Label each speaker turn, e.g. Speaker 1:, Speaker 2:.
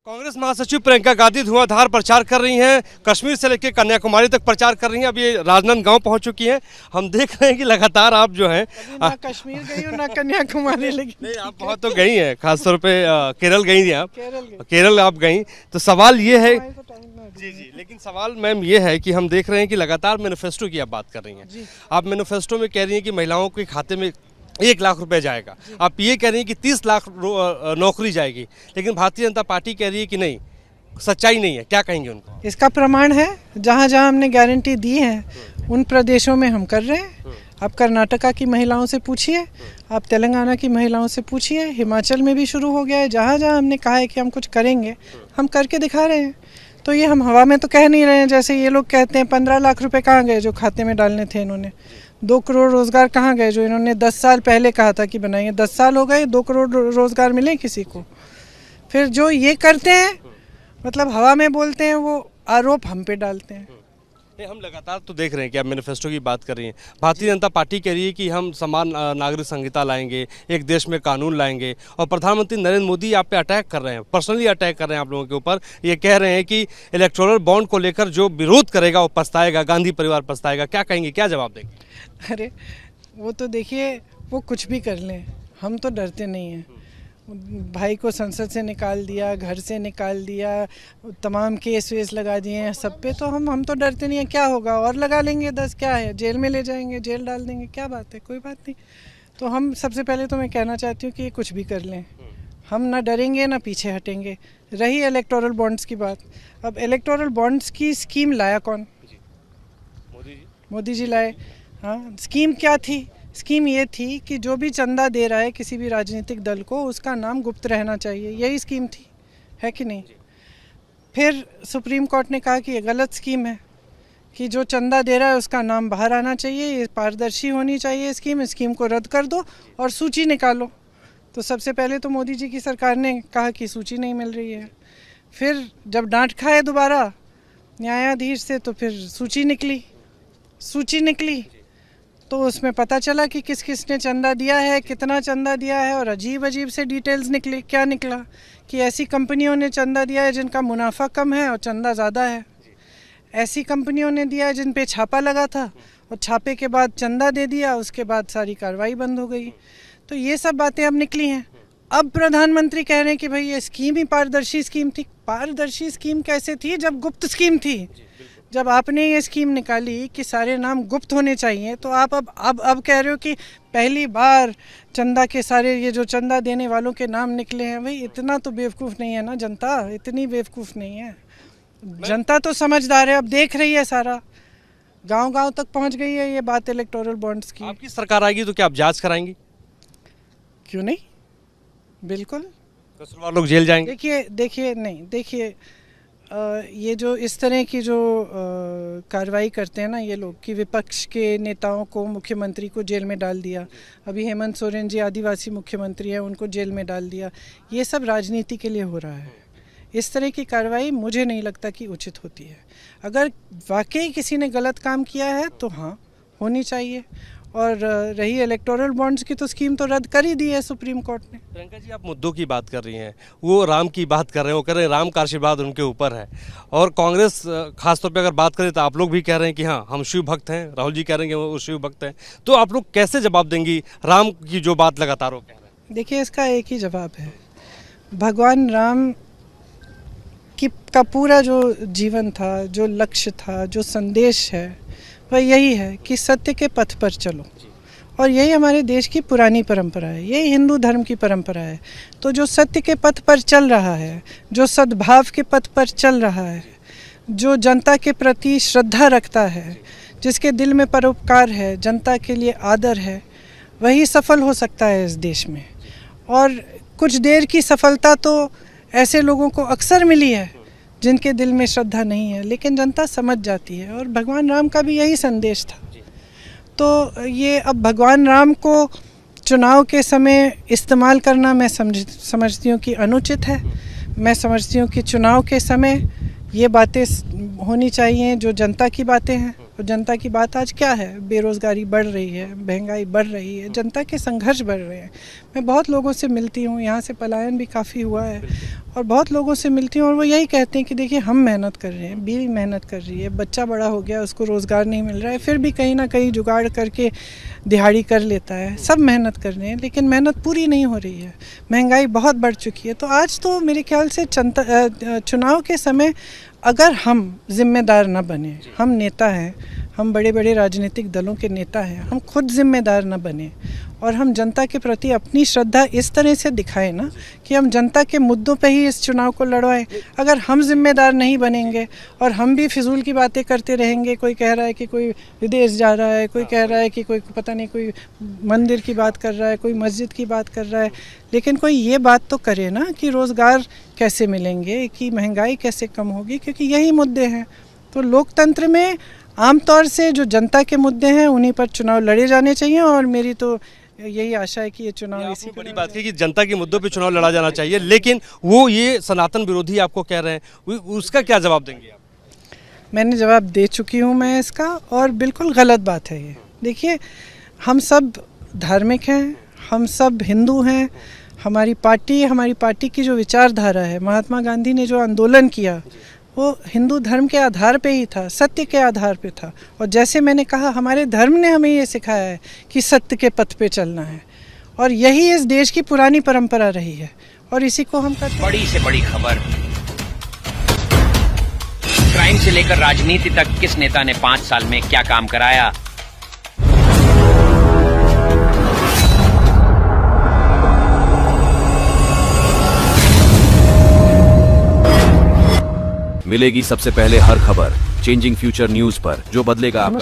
Speaker 1: कांग्रेस महासचिव प्रियंका गांधी धुआंधार प्रचार कर रही हैं। कश्मीर से लेकर कन्याकुमारी तक प्रचार कर रही हैं। अब ये राजनांदगांव पहुंच चुकी हैं। हम देख रहे हैं कि लगातार आप जो हैं
Speaker 2: ना कश्मीर गई हूँ ना कन्याकुमारी, लेकिन
Speaker 1: नहीं, आप बहुत तो गई हैं, खासतौर पे केरल गई थी आप।
Speaker 2: केरल
Speaker 1: केरल आप गई, तो सवाल ये है
Speaker 2: जी
Speaker 1: जी, लेकिन सवाल मैम ये है कि हम देख रहे हैं कि लगातार मैनिफेस्टो की आप बात कर रही हैं। आप मैनिफेस्टो में कह रही हैं कि महिलाओं के खाते में 1 लाख रुपए जाएगा। आप ये कह रही हैं कि 30 लाख नौकरी जाएगी, लेकिन भारतीय जनता पार्टी कह रही है कि नहीं, सच्चाई नहीं है। क्या कहेंगे उनको?
Speaker 2: इसका प्रमाण है, जहाँ जहाँ हमने गारंटी दी है उन प्रदेशों में हम कर रहे हैं। आप कर्नाटका की महिलाओं से पूछिए, आप तेलंगाना की महिलाओं से पूछिए, हिमाचल में भी शुरू हो गया है। जहाँ जहाँ हमने कहा है कि हम कुछ करेंगे, हम करके दिखा रहे हैं। तो ये हम हवा में तो कह नहीं रहे हैं, जैसे ये लोग कहते हैं 15 लाख रुपए कहाँ गए जो खाते में डालने थे इन्होंने। 2 करोड़ रोजगार कहाँ गए जो इन्होंने 10 साल पहले कहा था कि बनाएंगे। 10 साल हो गए, 2 करोड़ रोजगार मिले किसी को? फिर जो ये करते हैं, मतलब हवा में बोलते हैं, वो आरोप हम पे डालते हैं।
Speaker 1: हम लगातार तो देख रहे हैं कि आप मैनिफेस्टो की बात कर रही हैं। भारतीय जनता पार्टी कह रही है कि हम समान नागरिक संहिता लाएंगे, एक देश में कानून लाएंगे, और प्रधानमंत्री नरेंद्र मोदी आप पे अटैक कर रहे हैं, पर्सनली अटैक कर रहे हैं आप लोगों के ऊपर। ये कह रहे हैं कि इलेक्टोरल बॉन्ड को लेकर जो विरोध करेगा वो पछताएगा, गांधी परिवार पछताएगा। क्या कहेंगे, क्या जवाब देंगे?
Speaker 2: अरे वो तो देखिए, वो कुछ भी कर लें, हम तो डरते नहीं हैं। भाई को संसद से निकाल दिया, घर से निकाल दिया, तमाम केस वेस लगा दिए हैं सब पे, तो हम तो डरते नहीं हैं। क्या होगा, और लगा लेंगे 10, क्या है, जेल में ले जाएंगे, जेल डाल देंगे, क्या बात है, कोई बात नहीं। तो हम सबसे पहले तो मैं कहना चाहती हूँ कि ये कुछ भी कर लें, हम ना डरेंगे ना पीछे हटेंगे। रही इलेक्टोरल बॉन्ड्स की बात, अब इलेक्टोरल बॉन्ड्स की स्कीम लाया कौन? मोदी जी लाए। हाँ, स्कीम क्या थी? स्कीम ये थी कि जो भी चंदा दे रहा है किसी भी राजनीतिक दल को, उसका नाम गुप्त रहना चाहिए। यही स्कीम थी, है कि नहीं? फिर सुप्रीम कोर्ट ने कहा कि ये गलत स्कीम है, कि जो चंदा दे रहा है उसका नाम बाहर आना चाहिए, ये पारदर्शी होनी चाहिए स्कीम को रद्द कर दो और सूची निकालो। तो सबसे पहले तो मोदी जी की सरकार ने कहा कि सूची नहीं मिल रही है। फिर जब डांट खाए दोबारा न्यायाधीश से, तो फिर सूची निकली तो उसमें पता चला कि किस किस ने चंदा दिया है, कितना चंदा दिया है, और अजीब अजीब से डिटेल्स निकले। क्या निकला कि ऐसी कंपनियों ने चंदा दिया है जिनका मुनाफा कम है और चंदा ज़्यादा है। ऐसी कंपनियों ने दिया है जिन पे छापा लगा था और छापे के बाद चंदा दे दिया, उसके बाद सारी कार्रवाई बंद हो गई। तो ये सब बातें अब निकली हैं। अब प्रधानमंत्री कह रहे हैं कि भाई ये स्कीम ही पारदर्शी स्कीम थी। पारदर्शी स्कीम कैसे थी जब गुप्त स्कीम थी? जब आपने ये स्कीम निकाली कि सारे नाम गुप्त होने चाहिए, तो आप अब कह रहे हो कि पहली बार चंदा के सारे, ये जो चंदा देने वालों के नाम निकले हैं। भाई इतना तो बेवकूफ़ नहीं है ना जनता, इतनी बेवकूफ़ नहीं है जनता, तो समझदार है। अब देख रही है, सारा गांव-गांव तक पहुंच गई है ये बात इलेक्टोरल बॉन्ड्स की।
Speaker 1: आपकी सरकार आएगी तो क्या आप जांच कराएंगी?
Speaker 2: क्यों नहीं, बिल्कुल।
Speaker 1: कसूरवार लोग जेल जाएंगे?
Speaker 2: देखिए, ये जो इस तरह की जो कार्रवाई करते हैं ना ये लोग, कि विपक्ष के नेताओं को, मुख्यमंत्री को जेल में डाल दिया। अभी हेमंत सोरेन जी आदिवासी मुख्यमंत्री हैं, उनको जेल में डाल दिया। ये सब राजनीति के लिए हो रहा है। इस तरह की कार्रवाई मुझे नहीं लगता कि उचित होती है। अगर वाकई किसी ने गलत काम किया है तो हाँ, होनी चाहिए। और रही इलेक्टोरल बॉन्ड्स की, तो स्कीम तो रद्द कर ही दी है सुप्रीम कोर्ट ने।
Speaker 1: प्रियंका जी, आप मुद्दों की बात कर रही हैं, वो राम की बात कर रहे हैं, वो कह रहे हैं राम का आशीर्वाद उनके ऊपर है। और कांग्रेस खासतौर पे अगर बात करें तो आप लोग भी कह रहे हैं कि हाँ, हम शिव भक्त हैं, राहुल जी कह रहे हैं कि वो शिव भक्त हैं। तो आप लोग कैसे जवाब देंगी राम की जो बात लगातार वो कह रहे हैं?
Speaker 2: देखिए, इसका एक ही जवाब है। भगवान राम का पूरा जो जीवन था, जो लक्ष्य था, जो संदेश है, वह यही है कि सत्य के पथ पर चलो। और यही हमारे देश की पुरानी परंपरा है, यही हिंदू धर्म की परंपरा है। तो जो सत्य के पथ पर चल रहा है, जो सद्भाव के पथ पर चल रहा है, जो जनता के प्रति श्रद्धा रखता है, जिसके दिल में परोपकार है, जनता के लिए आदर है, वही सफल हो सकता है इस देश में। और कुछ देर की सफलता तो ऐसे लोगों को अक्सर मिली है जिनके दिल में श्रद्धा नहीं है, लेकिन जनता समझ जाती है। और भगवान राम का भी यही संदेश था। तो ये अब भगवान राम को चुनाव के समय इस्तेमाल करना मैं समझती हूँ कि अनुचित है। मैं समझती हूँ कि चुनाव के समय ये बातें होनी चाहिए जो जनता की बातें हैं, और जनता की बात आज क्या है? बेरोज़गारी बढ़ रही है, महंगाई बढ़ रही है, जनता के संघर्ष बढ़ रहे हैं। मैं बहुत लोगों से मिलती हूँ, यहाँ से पलायन भी काफ़ी हुआ है और बहुत लोगों से मिलती हूँ और वो यही कहते हैं कि देखिए हम मेहनत कर रहे हैं, बीवी मेहनत कर रही है, बच्चा बड़ा हो गया, उसको रोज़गार नहीं मिल रहा है, फिर भी कहीं ना कहीं जुगाड़ करके दिहाड़ी कर लेता है। सब मेहनत कर रहे हैं लेकिन मेहनत पूरी नहीं हो रही है, महंगाई बहुत बढ़ चुकी है। तो आज तो मेरे ख्याल से चुनाव के समय अगर हम जिम्मेदार न बने, हम नेता हैं, हम बड़े बड़े राजनीतिक दलों के नेता हैं, हम खुद जिम्मेदार न बने और हम जनता के प्रति अपनी श्रद्धा इस तरह से दिखाएं ना कि हम जनता के मुद्दों पे ही इस चुनाव को लड़वाएं। अगर हम जिम्मेदार नहीं बनेंगे और हम भी फिजूल की बातें करते रहेंगे, कोई कह रहा है कि कोई विदेश जा रहा है, कोई कह रहा है कि कोई पता नहीं कोई मंदिर की बात कर रहा है, कोई मस्जिद की बात कर रहा है, लेकिन कोई ये बात तो करे ना कि रोज़गार कैसे मिलेंगे, कि महंगाई कैसे कम होगी, क्योंकि यही मुद्दे हैं। तो लोकतंत्र में आमतौर से जो जनता के मुद्दे हैं उन्हीं पर चुनाव लड़े जाने चाहिए और मेरी तो यही आशा है कि ये चुनाव इसी
Speaker 1: बड़ी बात है कि जनता के मुद्दों पे चुनाव लड़ा जाना चाहिए, लेकिन वो ये सनातन विरोधी आपको कह रहे हैं, उसका क्या जवाब देंगे आप?
Speaker 2: मैंने जवाब दे चुकी हूँ मैं इसका, और बिल्कुल गलत बात है ये। देखिए, हम सब धार्मिक हैं, हम सब हिंदू हैं, हमारी पार्टी की जो विचारधारा है, महात्मा गांधी ने जो आंदोलन किया वो हिंदू धर्म के आधार पे ही था, सत्य के आधार पे था। और जैसे मैंने कहा, हमारे धर्म ने हमें ये सिखाया है कि सत्य के पथ पे चलना है और यही इस देश की पुरानी परंपरा रही है और इसी को हम करते हैं।
Speaker 3: बड़ी से बड़ी खबर, क्राइम से लेकर राजनीति तक किस नेता ने 5 साल में क्या काम कराया।
Speaker 4: मिलेगी सबसे पहले हर खबर चेंजिंग फ्यूचर न्यूज पर, जो बदलेगा आपका